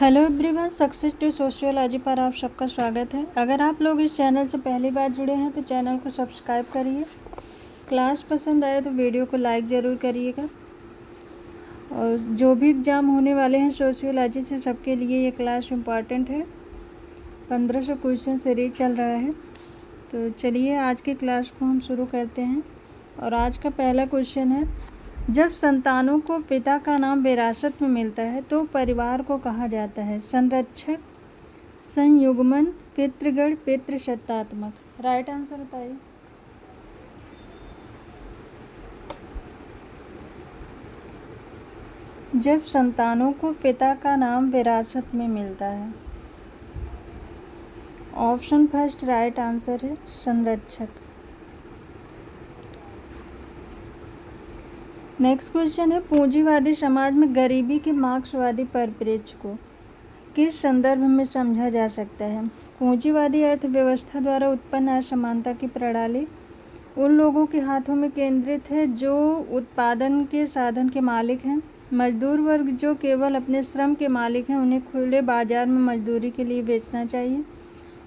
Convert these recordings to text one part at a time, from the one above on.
Hello everyone, success to sociology पर आप सबका स्वागत है। अगर आप लोग इस चैनल से पहली बार जुड़े हैं तो चैनल को सब्सक्राइब करिए। क्लास पसंद आए तो वीडियो को लाइक ज़रूर करिएगा। और जो भी एग्ज़ाम होने वाले हैं सोशियोलॉजी से, सबके लिए ये क्लास इम्पॉर्टेंट है। 1500 क्वेश्चन सीरीज चल रहा है। तो चलिए आज की क्लास को हम शुरू करते हैं। और आज का पहला क्वेश्चन है, जब संतानों को पिता का नाम विरासत में मिलता है तो परिवार को कहा जाता है संरक्षक, संयुग्मन, पितृगण, पितृसत्तात्मक। राइट आंसर बताइए। जब संतानों को पिता का नाम विरासत में मिलता है, ऑप्शन फर्स्ट राइट आंसर है संरक्षक। नेक्स्ट क्वेश्चन है, पूंजीवादी समाज में गरीबी के मार्क्सवादी परिप्रेक्ष्य को किस संदर्भ में समझा जा सकता है? पूंजीवादी अर्थव्यवस्था द्वारा उत्पन्न असमानता की प्रणाली उन लोगों के हाथों में केंद्रित है जो उत्पादन के साधन के मालिक हैं। मजदूर वर्ग जो केवल अपने श्रम के मालिक हैं, उन्हें खुले बाजार में मजदूरी के लिए बेचना चाहिए।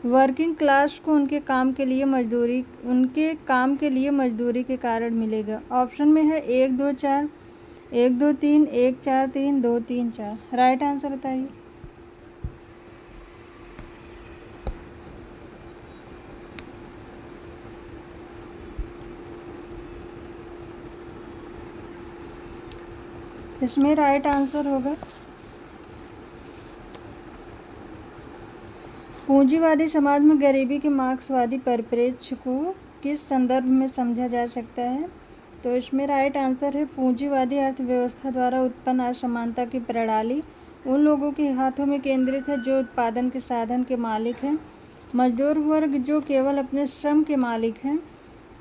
वर्किंग क्लास को उनके काम के लिए मजदूरी के कारण मिलेगा। ऑप्शन में है 1 2 4, 1 2 3, 1 4 3, 2 3 4। राइट आंसर बताइए। इसमें राइट आंसर होगा पूंजीवादी समाज में गरीबी के मार्क्सवादी परिप्रेक्ष्य को किस संदर्भ में समझा जा सकता है? तो इसमें राइट आंसर है पूंजीवादी अर्थव्यवस्था द्वारा उत्पन्न असमानता की प्रणाली उन लोगों के हाथों में केंद्रित है जो उत्पादन के साधन के मालिक हैं। मजदूर वर्ग जो केवल अपने श्रम के मालिक हैं,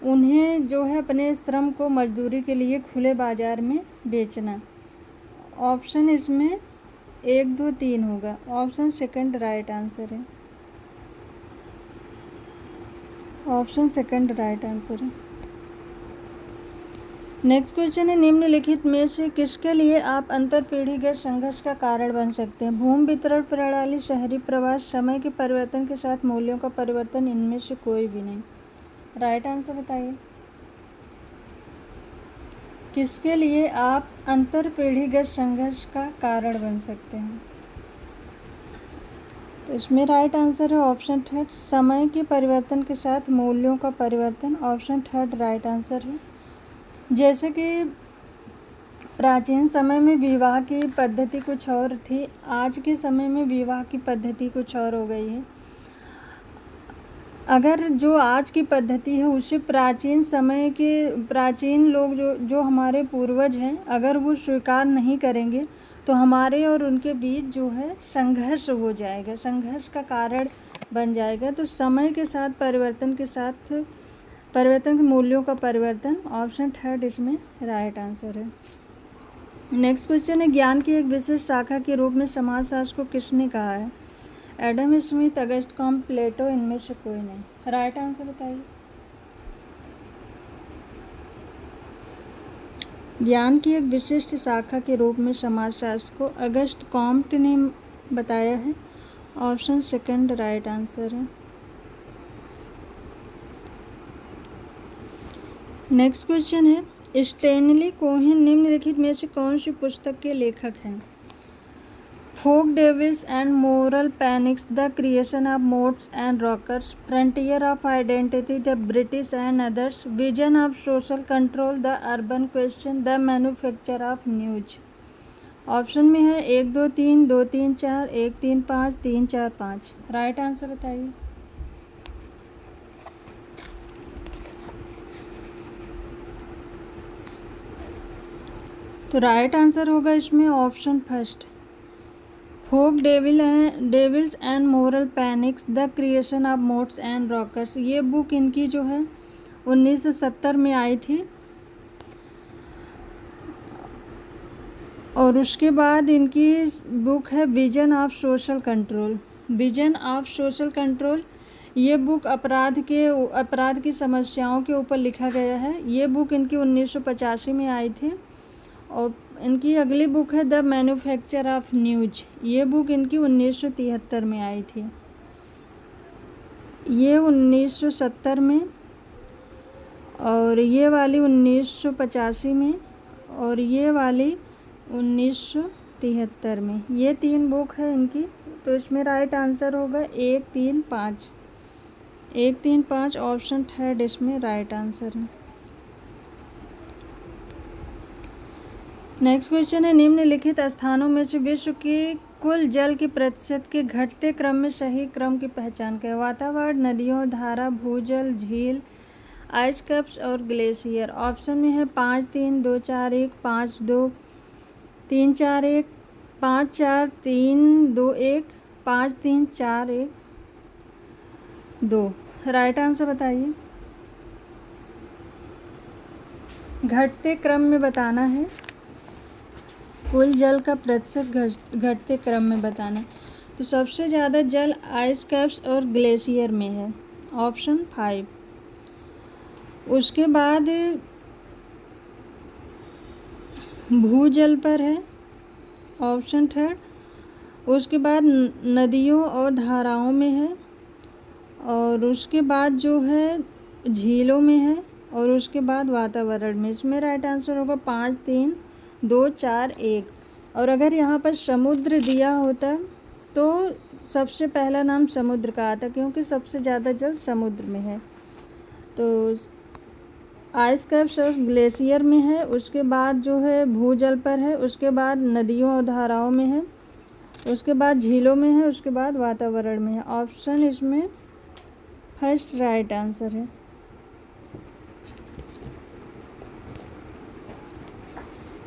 उन्हें जो है अपने श्रम को मजदूरी के लिए खुले बाजार में बेचना। ऑप्शन इसमें 1 2 3 होगा। ऑप्शन सेकंड राइट आंसर है। ऑप्शन सेकंड राइट आंसर है। नेक्स्ट क्वेश्चन है, निम्नलिखित में से किसके लिए आप अंतर पीढ़ीगत संघर्ष का कारण बन सकते हैं? भूमि वितरण प्रणाली, शहरी प्रवास, समय के परिवर्तन के साथ मूल्यों का परिवर्तन, इनमें से कोई भी नहीं। राइट आंसर बताइए। किसके लिए आप अंतर पीढ़ीगत संघर्ष का कारण बन सकते हैं? तो इसमें राइट आंसर है ऑप्शन थर्ड, समय के परिवर्तन के साथ मूल्यों का परिवर्तन। ऑप्शन थर्ड राइट आंसर है। जैसे कि प्राचीन समय में विवाह की पद्धति कुछ और थी, आज के समय में विवाह की पद्धति कुछ और हो गई है। अगर जो आज की पद्धति है उसे प्राचीन समय के प्राचीन लोग जो हमारे पूर्वज हैं, अगर वो स्वीकार नहीं करेंगे तो हमारे और उनके बीच जो है संघर्ष हो जाएगा, संघर्ष का कारण बन जाएगा। तो समय के साथ परिवर्तन के मूल्यों का परिवर्तन, ऑप्शन थर्ड इसमें राइट आंसर है। नेक्स्ट क्वेश्चन है, ज्ञान की एक विशेष शाखा के रूप में समाजशास्त्र को किसने कहा है? एडम स्मिथ, अगस्ट कॉम्ट, प्लेटो, इनमें से कोई नहीं। राइट आंसर बताइए। ज्ञान की एक विशिष्ट शाखा के रूप में समाजशास्त्र को अगस्ट कॉम्ट ने बताया है। ऑप्शन सेकंड राइट आंसर है। नेक्स्ट क्वेश्चन है, स्टैनली कोहेन निम्नलिखित में से कौन सी पुस्तक के लेखक हैं? Folk devils and moral panics, the creation of mods and rockers, frontier of identity, the British and others, vision of social control, the urban question, the manufacture of news. Option में है 1 2 3, 2 3 4, 1 3 5, 3 4 5। राइट आंसर बताइए। तो right answer होगा इसमें option first, folk devils and moral panics, the creation of mods and rockers. ये book इनकी जो है 1970 में आई थी। और उसके बाद इनकी बुक है vision of social control. Vision of social control ये बुक अपराध की समस्याओं के ऊपर लिखा गया है। ये बुक इनकी 1985 में आई थी। और इनकी अगली बुक है द मैन्युफैक्चर ऑफ न्यूज। ये बुक इनकी 1973 में आई थी, ये 1970 में, और ये वाली 1985 में, और ये वाली 1973 में। ये 3 बुक है इनकी। तो इसमें राइट आंसर होगा 1, 3, 5। 1, 3, 5 ऑप्शन थर्ड इसमें राइट आंसर है। नेक्स्ट क्वेश्चन है निम्नलिखित स्थानों में से विश्व के कुल जल के प्रतिशत के घटते क्रम में सही क्रम की पहचान करें। वातावरण, नदियों, धारा, भूजल, झील, आइस कैप्स और ग्लेशियर। ऑप्शन में है 5, 3, 2, 4, 1, 5, 2, 3, 4, 1, 5, 4, 3, 2, 1, 5, 3, 4, 1, 2। राइट आंसर बताइए। घटते क्रम में बताना है, कुल जल का प्रतिशत घटते क्रम में बताना है। तो सबसे ज़्यादा जल आइस कैप्स और ग्लेशियर में है, ऑप्शन 5। उसके बाद भूजल पर है, ऑप्शन 3। उसके बाद नदियों और धाराओं में है, और उसके बाद जो है झीलों में है, और उसके बाद वातावरण में। इसमें राइट आंसर होगा 5, 3, 2, 4, 1। और अगर यहाँ पर समुद्र दिया होता तो सबसे पहला नाम समुद्र का आता, क्योंकि सबसे ज़्यादा जल समुद्र में है। तो आइस कैप्स और ग्लेशियर में है, उसके बाद जो है भूजल पर है, उसके बाद नदियों और धाराओं में है, उसके बाद झीलों में है, उसके बाद वातावरण में है। ऑप्शन इसमें फर्स्ट राइट आंसर है।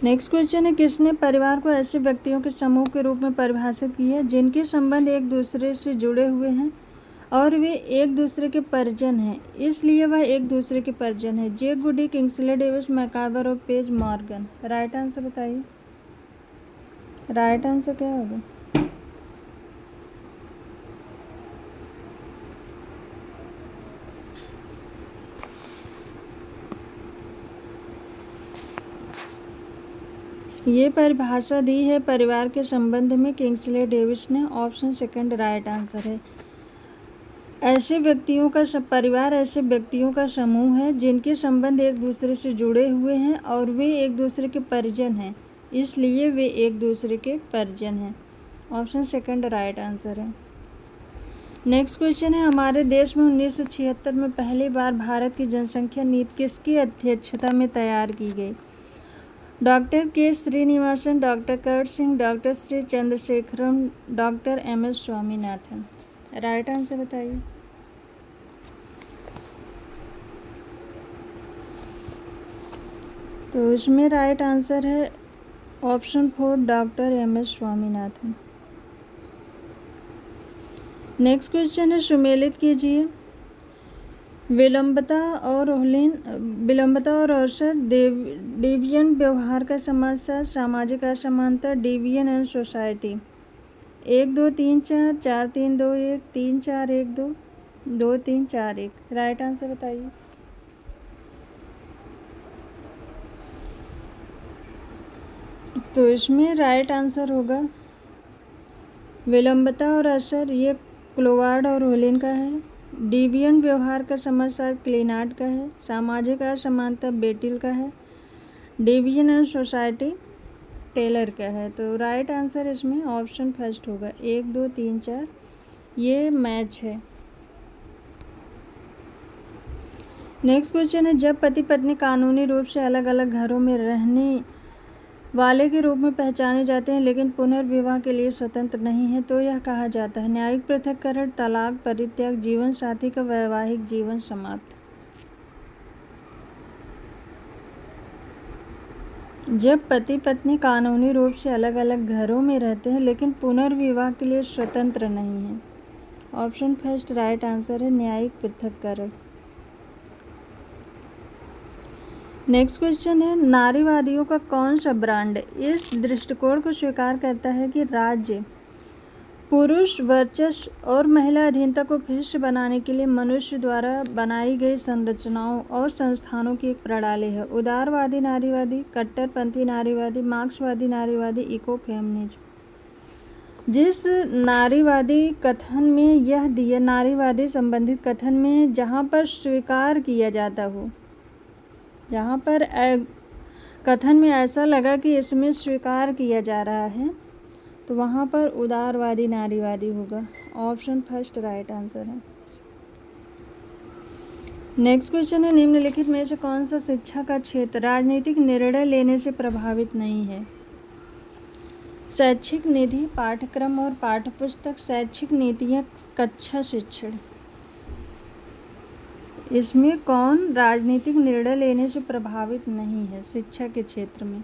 नेक्स्ट क्वेश्चन है किसने परिवार को ऐसे व्यक्तियों के समूह के रूप में परिभाषित किया है जिनके संबंध एक दूसरे से जुड़े हुए हैं और वे एक दूसरे के परिजन हैं, इसलिए वह एक दूसरे के परिजन है। जे गुडी, किंग्सले डेविस, मैकावर और पेज मॉर्गन। राइट आंसर बताइए। राइट आंसर क्या होगा? ये परिभाषा दी है परिवार के संबंध में किंग्सले डेविस ने, ऑप्शन सेकंड राइट आंसर है। ऐसे व्यक्तियों का परिवार ऐसे व्यक्तियों का समूह है जिनके संबंध एक दूसरे से जुड़े हुए हैं और वे एक दूसरे के परिजन हैं, इसलिए वे एक दूसरे के परिजन हैं। ऑप्शन सेकंड राइट आंसर है। नेक्स्ट क्वेश्चन है हमारे देश में 1976 में पहली बार भारत की जनसंख्या नीति किसकी अध्यक्षता में तैयार की गई? डॉक्टर के श्रीनिवासन, डॉक्टर कर Singh, doctor Shri Chandrasekaran, doctor MS Swaminathan. Right answer बताइए। तो इसमें राइट आंसर है option 4 doctor MS Swaminathan. Next question है सुमेलित कीजिए। विलंबता और अवसर, डेविएंट व्यवहार का समस्या, सामाजिक असमानता, deviant and society. 1, 2, 3, 4, 4, 3, 2, 1, 3, 4, 1, 2, 2, 3, 4, 1। Right answer बताइए। तो इसमें राइट आंसर होगा विलंबता और असर, ये क्लोवार्ड और होलिन का है। डेविएंट व्यवहार का समस्या क्लिनार्ड का है। सामाजिक असमानता बेटिल का है। डेविएंट एंड सोसाइटी टेलर का है। तो राइट आंसर इसमें ऑप्शन फर्स्ट होगा। 1, 2, 3, 4 ये मैच है। नेक्स्ट क्वेश्चन है जब पति पत्नी कानूनी रूप से अलग अलग घरों में रहने वाले के रूप में पहचाने जाते हैं लेकिन पुनर्विवाह के लिए स्वतंत्र नहीं है तो यह कहा जाता है? न्यायिक पृथक्करण, तलाक, परित्याग, जीवन साथी का वैवाहिक जीवन समाप्त। जब पति पत्नी कानूनी रूप से अलग अलग घरों में रहते हैं लेकिन पुनर्विवाह के लिए स्वतंत्र नहीं है, ऑप्शन फर्स्ट राइट आंसर है न्यायिक पृथक्करण। नेक्स्ट क्वेश्चन है नारीवादियों का कौन सा ब्रांड इस दृष्टिकोण को स्वीकार करता है कि राज्य पुरुष वर्चस्व और महिला अधीनता को फिर से बनाने के लिए मनुष्य द्वारा बनाई गई संरचनाओं और संस्थानों की एक प्रणाली है। उदारवादी नारीवादी, कट्टरपंथी नारीवादी, मार्क्सवादी नारीवादी, इको फेमिनिज्म। जिस नारीवादी कथन में यह दिया नारीवादी संबंधित कथन में जहाँ पर स्वीकार किया जाता हो, जहाँ पर कथन में ऐसा लगा कि इसमें स्वीकार किया जा रहा है, तो वहाँ पर उदारवादी नारीवादी होगा। ऑप्शन फर्स्ट राइट आंसर है। नेक्स्ट क्वेश्चन है, निम्नलिखित में से कौन सा शिक्षा का क्षेत्र राजनीतिक निर्णय लेने से प्रभावित नहीं है? शैक्षिक निधि, पाठ्यक्रम और पाठ्यपुस्तक, शैक्षिक नीतियाँ, कक्षा शिक्षण। इसमें कौन राजनीतिक निर्णय लेने से प्रभावित नहीं है शिक्षा के क्षेत्र में?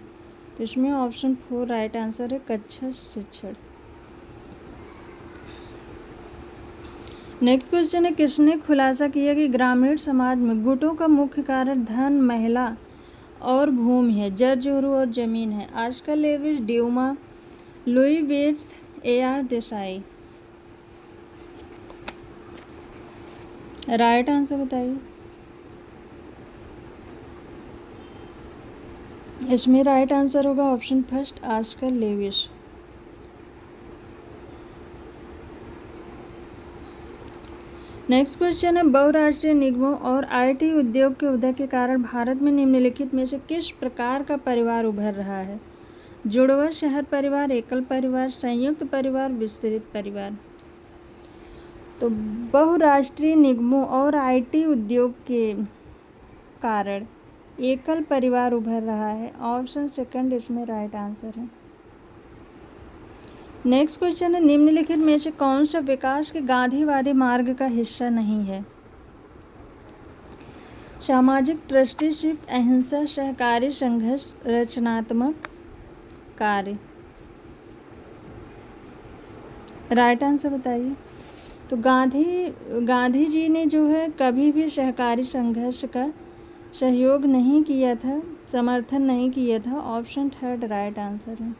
तो इसमें ऑप्शन 4 राइट आंसर है, कक्षा शिक्षण। नेक्स्ट क्वेश्चन है, किसने खुलासा किया कि ग्रामीण समाज में गुटों का मुख्य कारण धन, महिला और भूमि है, जर जोरू और जमीन है? Oscar Lewis, Dumont, Louis Wirth, AR Desai. Right answer बताइए। इसमें राइट आंसर होगा option first, Oscar Lewis. Next question है, बहुराष्ट्रीय निगमों और IT उद्योग के उदय के कारण भारत में निम्नलिखित में से किस प्रकार का परिवार उभर रहा है? जुड़वा शहर परिवार, एकल परिवार, संयुक्त परिवार, विस्तृत परिवार। तो बहुराष्ट्रीय निगमों और IT उद्योग के कारण एकल परिवार उभर रहा है। ऑप्शन सेकंड इसमें राइट आंसर है। नेक्स्ट क्वेश्चन है, निम्नलिखित में से कौन सा विकास के गांधीवादी मार्ग का हिस्सा नहीं है? सामाजिक ट्रस्टीशिप, अहिंसा, सहकारी संघर्ष, रचनात्मक कार्य। राइट आंसर बताइए। तो गांधी जी ने जो है कभी भी सहकारी संघर्ष का सहयोग नहीं किया था, समर्थन नहीं किया था। ऑप्शन थर्ड राइट आंसर है।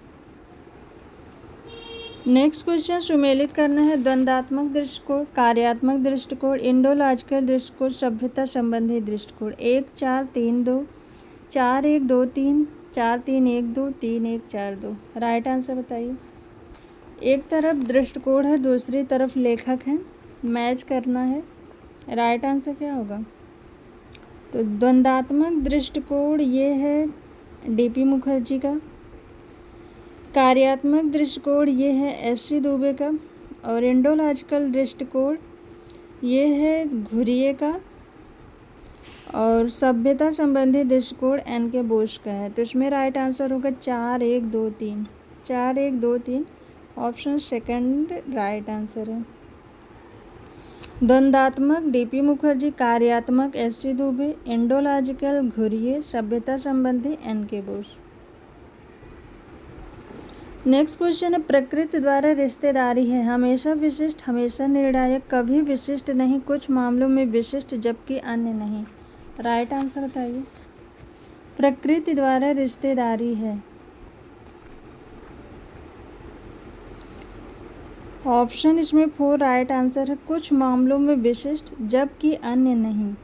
नेक्स्ट क्वेश्चन, सुमेलित करना है द्वंद्वात्मक दृष्टिकोण, कार्यात्मक दृष्टिकोण, इंडोलॉजिकल दृष्टिकोण, सभ्यता संबंधी दृष्टिकोण। 1 4 3 2, 4 1 2 3, 4 3 1 2, 3 1 4 2। राइट आंसर बताइए। एक तरफ दृष्टिकोण है, दूसरी तरफ लेखक है, मैच करना है। राइट आंसर क्या होगा? तो द्वंद्वात्मक दृष्टिकोण ये है DP मुखर्जी का, कार्यात्मक दृष्टिकोण ये है SC दुबे का, और इंडोलॉजिकल दृष्टिकोण ये है घुरिये का, और सभ्यता संबंधी दृष्टिकोण NK बोस का है। तो इसमें राइट आंसर होगा 4 1 2 3, 4 1 2 3। ऑप्शन सेकंड राइट आंसर है। द्वंद्वात्मक DP मुखर्जी, कार्यात्मक SC दुबे, इंडोलॉजिकल घुरिये, सभ्यता संबंधी NK बोस। नेक्स्ट क्वेश्चन है, प्रकृति द्वारा रिश्तेदारी है हमेशा विशिष्ट, हमेशा निर्णायक, कभी विशिष्ट नहीं, कुछ मामलों में विशिष्ट जबकि अन्य नहीं। राइट आंसर बताइए। प्रकृति द्वारा रिश्तेदारी है, ऑप्शन इसमें 4 राइट आंसर है, कुछ मामलों में विशिष्ट जबकि अन्य नहीं।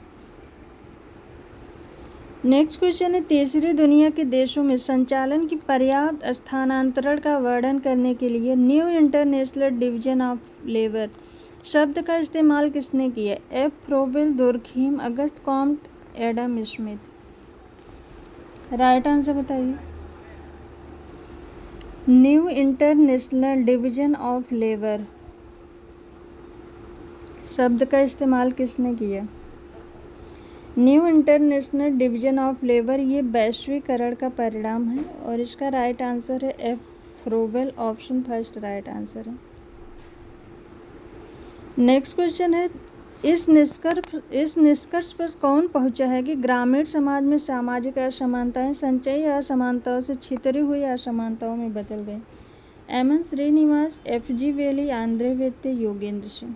नेक्स्ट क्वेश्चन है, तीसरी दुनिया के देशों में संचालन की पर्याप्त स्थानांतरण का वर्णन करने के लिए new international division of labour शब्द का इस्तेमाल किसने किया? F Frobel, Durkheim, Auguste Comte, Adam Smith. Right answer बताइए। New international division of labour शब्द का इस्तेमाल किसने किया? New international division of labour ये वैश्वीकरण का परिणाम है, और इसका राइट आंसर है F Frobel. Option first right answer है। नेक्स्ट क्वेश्चन है, इस निष्कर्ष पर कौन पहुंचा है कि ग्रामीण समाज में सामाजिक असमानताएं संचयी असमानताओं से छितरी हुई असमानताओं में बदल गई? MN Srinivas, FG Bailey, Andre वेत्ते, योगेंद्र सिंह।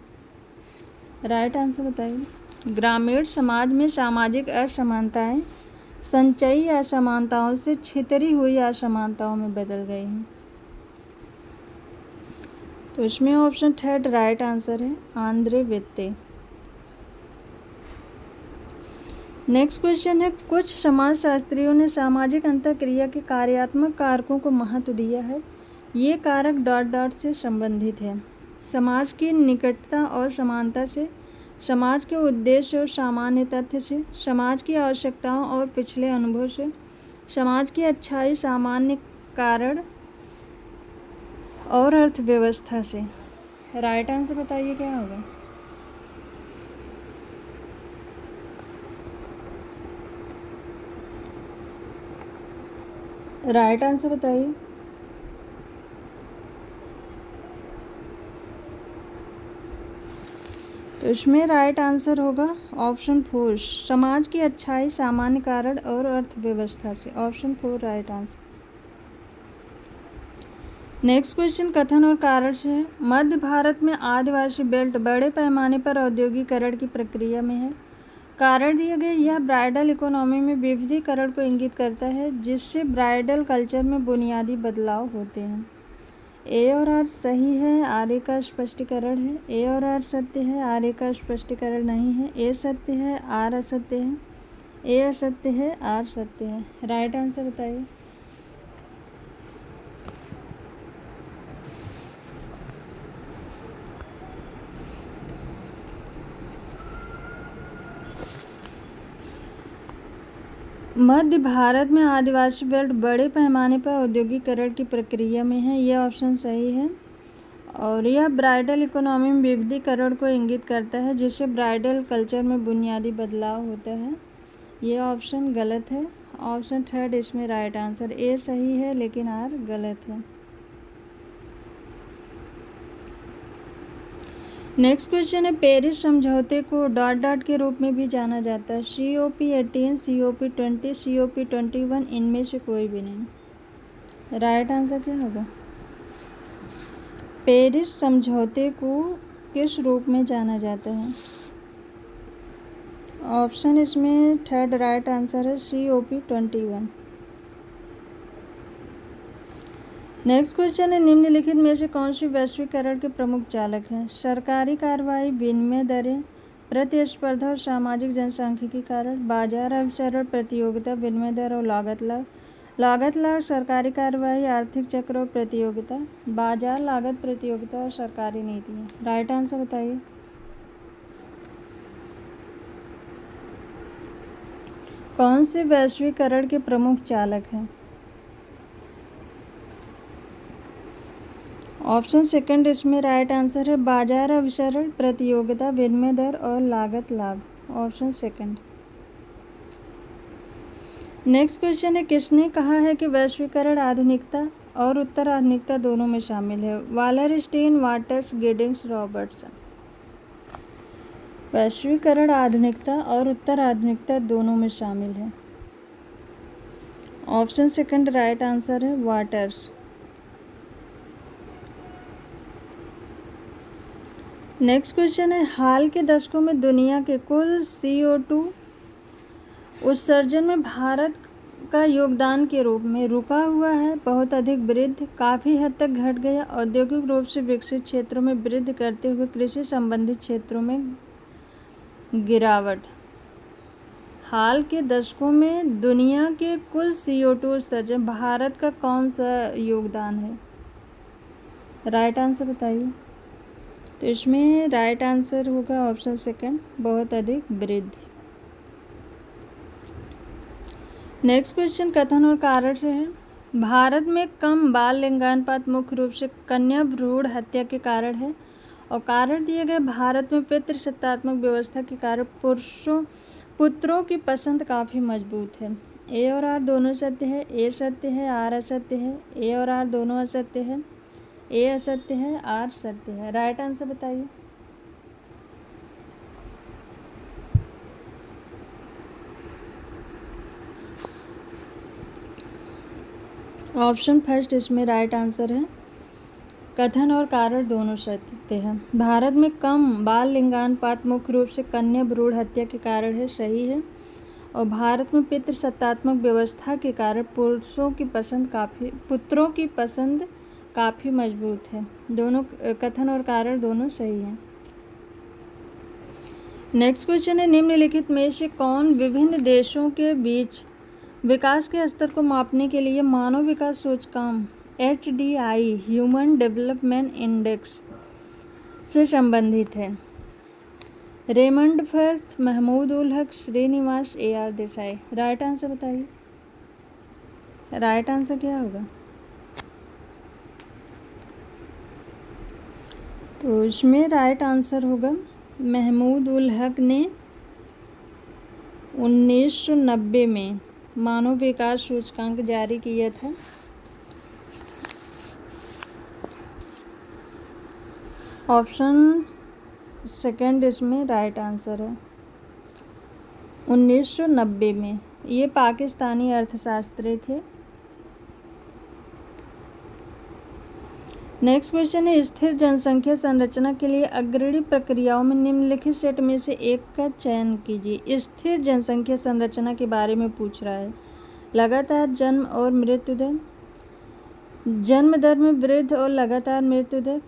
राइट आंसर बताइए। ग्रामीण समाज में सामाजिक असमानताएं संचयी असमानताओं से छितरी हुई असमानताओं में बदल गई हैं। तो इसमें ऑप्शन थर्ड राइट आंसर है, आंद्रे वित्ते। नेक्स्ट क्वेश्चन है, कुछ समाजशास्त्रियों ने सामाजिक अंतःक्रिया के कार्यात्मक कारकों को महत्व दिया है। ये कारक डॉट डॉट से संबंधित है। समाज की निकटता और समानता से, समाज के उद्देश्य और सामान्य तथ्य से, समाज की आवश्यकताओं और पिछले अनुभव से, समाज की अच्छाई, सामान्य कारण और अर्थव्यवस्था से। राइट आंसर बताइए क्या होगा। राइट आंसर बताइए। तो इसमें राइट आंसर होगा ऑप्शन 4, समाज की अच्छाई, सामान्य कारण और अर्थव्यवस्था से। Option 4 right answer. Next question कथन और कारण से है। मध्य भारत में आदिवासी बेल्ट बड़े पैमाने पर औद्योगिकरण की प्रक्रिया में है। कारण दिए गए, यह ब्राइडल इकोनॉमी में विविधीकरण को इंगित करता है, जिससे ब्राइडल कल्चर में बुनियादी बदलाव होते हैं। ए और आर सही है, आर का स्पष्टीकरण है। ए और आर सत्य है, आर का स्पष्टीकरण नहीं है। ए सत्य है, आर असत्य है। ए असत्य है, आर सत्य है। राइट आंसर बताइए। मध्य भारत में आदिवासी बेल्ट बड़े पैमाने पर औद्योगिकरण की प्रक्रिया में है, यह ऑप्शन सही है। और यह ब्राइडल इकोनॉमी में विविधीकरण को इंगित करता है, जिससे ब्राइडल कल्चर में बुनियादी बदलाव होता है, ये ऑप्शन गलत है। ऑप्शन थर्ड इसमें राइट आंसर। ए सही है लेकिन आर गलत है। नेक्स्ट क्वेश्चन है, पेरिस समझौते को डॉट डॉट के रूप में भी जाना जाता है। COP18, COP20, COP21, इनमें से कोई भी नहीं। राइट आंसर क्या होगा। पेरिस समझौते को किस रूप में जाना जाता है। ऑप्शन इसमें थर्ड राइट आंसर है, COP21। नेक्स्ट क्वेश्चन है, निम्नलिखित में से कौन सी वैश्वीकरण के प्रमुख चालक हैं। सरकारी कार्रवाई, विनिमय दरें, प्रतिस्पर्धा और सामाजिक जनसांख्यिकी कारण, बाजार अवसरण, प्रतियोगिता, विनिमय दर और लागत लाभ। लागत लाभ, सरकारी कार्रवाई, आर्थिक चक्र और प्रतियोगिता। बाजार, लागत, प्रतियोगिता और सरकारी नीतियाँ। राइट आंसर बताइए। कौन से वैश्वीकरण के प्रमुख चालक हैं। ऑप्शन सेकंड इसमें राइट आंसर है, बाजार अवसरण, प्रतियोगिता, विनिमय दर और लागत लाभ। Option second. नेक्स्ट क्वेश्चन है, किसने कहा है कि वैश्वीकरण आधुनिकता और उत्तर आधुनिकता दोनों में शामिल है। वालरस्टीन, वाटर्स, गिडिंग्स, रॉबर्टसन। वैश्वीकरण आधुनिकता और उत्तर आधुनिकता दोनों में शामिल है। ऑप्शन सेकंड राइट आंसर है, वाटर्स। नेक्स्ट क्वेश्चन है, हाल के दशकों में दुनिया के कुल CO2 उत्सर्जन में भारत का योगदान के रूप में रुका हुआ है, बहुत अधिक वृद्धि, काफ़ी हद तक घट गया, औद्योगिक रूप से विकसित क्षेत्रों में वृद्धि करते हुए कृषि संबंधित क्षेत्रों में गिरावट। हाल के दशकों में दुनिया के कुल CO2 उत्सर्जन भारत का कौन सा योगदान है। राइट आंसर बताइए। तो इसमें राइट आंसर होगा ऑप्शन सेकंड, बहुत अधिक वृद्धि। नेक्स्ट क्वेश्चन कथन और कारण से है। भारत में कम बाल लिंगानुपात मुख्य रूप से कन्या भ्रूण हत्या के कारण है, और कारण दिए गए, भारत में पितृसत्तात्मक व्यवस्था के कारण पुत्रों की पसंद काफ़ी मजबूत है। ए और आर दोनों सत्य है। ए सत्य है, आर असत्य है। ए और आर दोनों असत्य है। ए असत्य है, आर सत्य है। राइट आंसर बताइए। ऑप्शन फर्स्ट इसमें राइट आंसर है, कथन और कारण दोनों सत्य है। भारत में कम बाल लिंगानुपात मुख्य रूप से कन्या भ्रूण हत्या के कारण है, सही है। और भारत में पितृसत्तात्मक व्यवस्था के कारण पुत्रों की पसंद काफ़ी मजबूत है। दोनों कथन और कारण दोनों सही हैं। नेक्स्ट क्वेश्चन है, निम्नलिखित में से कौन विभिन्न देशों के बीच विकास के स्तर को मापने के लिए मानव विकास सूचकांक HDI ह्यूमन डेवलपमेंट इंडेक्स से संबंधित है? Raymond fourth, Mahmood ul Haq, Srinivas AR Desai. Right answer बताइए, राइट आंसर क्या होगा? तो इसमें राइट आंसर होगा महमूद उल हक ने 1990 में मानव विकास सूचकांक जारी किया था। ऑप्शन सेकंड इसमें राइट आंसर है, 1990 में। ये पाकिस्तानी अर्थशास्त्री थे। नेक्स्ट क्वेश्चन है, स्थिर जनसंख्या संरचना के लिए अग्रणी प्रक्रियाओं में निम्नलिखित सेट में से एक का चयन कीजिए। स्थिर जनसंख्या संरचना के बारे में पूछ रहा है। लगातार जन्म और मृत्यु दर, जन्म दर में वृद्धि और लगातार मृत्यु दर,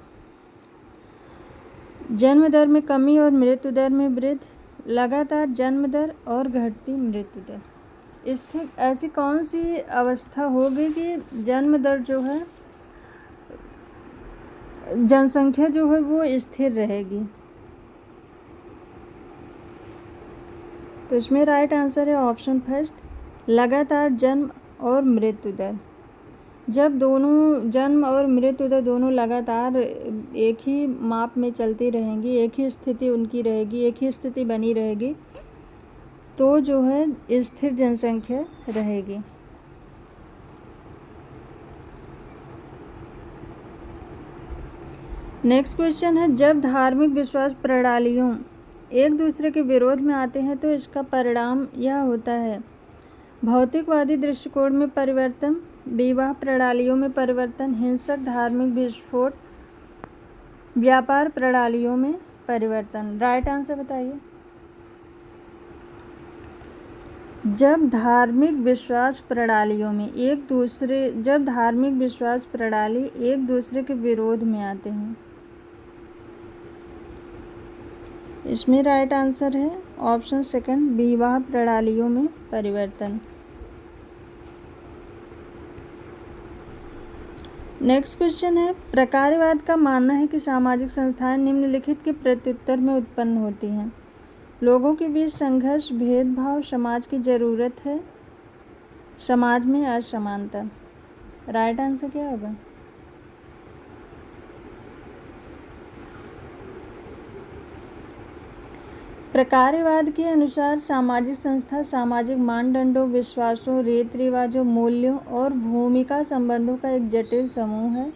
जन्म दर में कमी और मृत्यु दर में वृद्धि, लगातार जन्म दर और घटती मृत्यु दर। स्थिर ऐसी कौन सी अवस्था होगी कि जन्म दर जो है, जनसंख्या जो है वो स्थिर रहेगी? तो इसमें राइट आंसर है ऑप्शन फर्स्ट, लगातार जन्म और मृत्यु दर। जब दोनों जन्म और मृत्यु दर दोनों लगातार एक ही माप में चलती रहेंगी, एक ही स्थिति उनकी रहेगी, एक ही स्थिति बनी रहेगी, तो जो है स्थिर जनसंख्या रहेगी। नेक्स्ट क्वेश्चन है, जब धार्मिक विश्वास प्रणालियों एक दूसरे के विरोध में आते हैं तो इसका परिणाम यह होता है: भौतिकवादी दृष्टिकोण में परिवर्तन, विवाह प्रणालियों में परिवर्तन, हिंसक धार्मिक विस्फोट, व्यापार प्रणालियों में परिवर्तन। राइट आंसर बताइए। जब धार्मिक विश्वास प्रणालियों में जब धार्मिक विश्वास प्रणाली एक दूसरे के विरोध में आते हैं, इसमें राइट आंसर है ऑप्शन सेकंड, विवाह प्रणालियों में परिवर्तन। नेक्स्ट क्वेश्चन है, प्रकारवाद का मानना है कि सामाजिक संस्थाएं निम्नलिखित के प्रत्युत्तर में उत्पन्न होती हैं। लोगों के बीच संघर्ष, भेदभाव, समाज की जरूरत है, समाज में असमानता। राइट आंसर क्या होगा? प्रकारवाद के अनुसार सामाजिक संस्था सामाजिक मानदंडों, विश्वासों, रीति रिवाजों, मूल्यों और भूमिका संबंधों का एक जटिल समूह है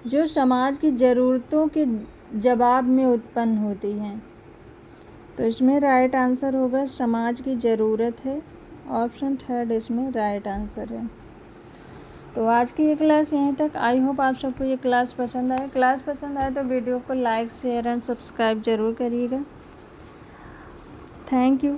जो समाज की ज़रूरतों के जवाब में उत्पन्न होती हैं। तो इसमें राइट आंसर होगा समाज की ज़रूरत है। ऑप्शन थर्ड इसमें राइट आंसर है। तो आज की ये क्लास यहीं तक। आई होप आप सबको ये क्लास पसंद आए। क्लास पसंद आए तो वीडियो को लाइक, शेयर एंड सब्सक्राइब ज़रूर करिएगा। Thank you.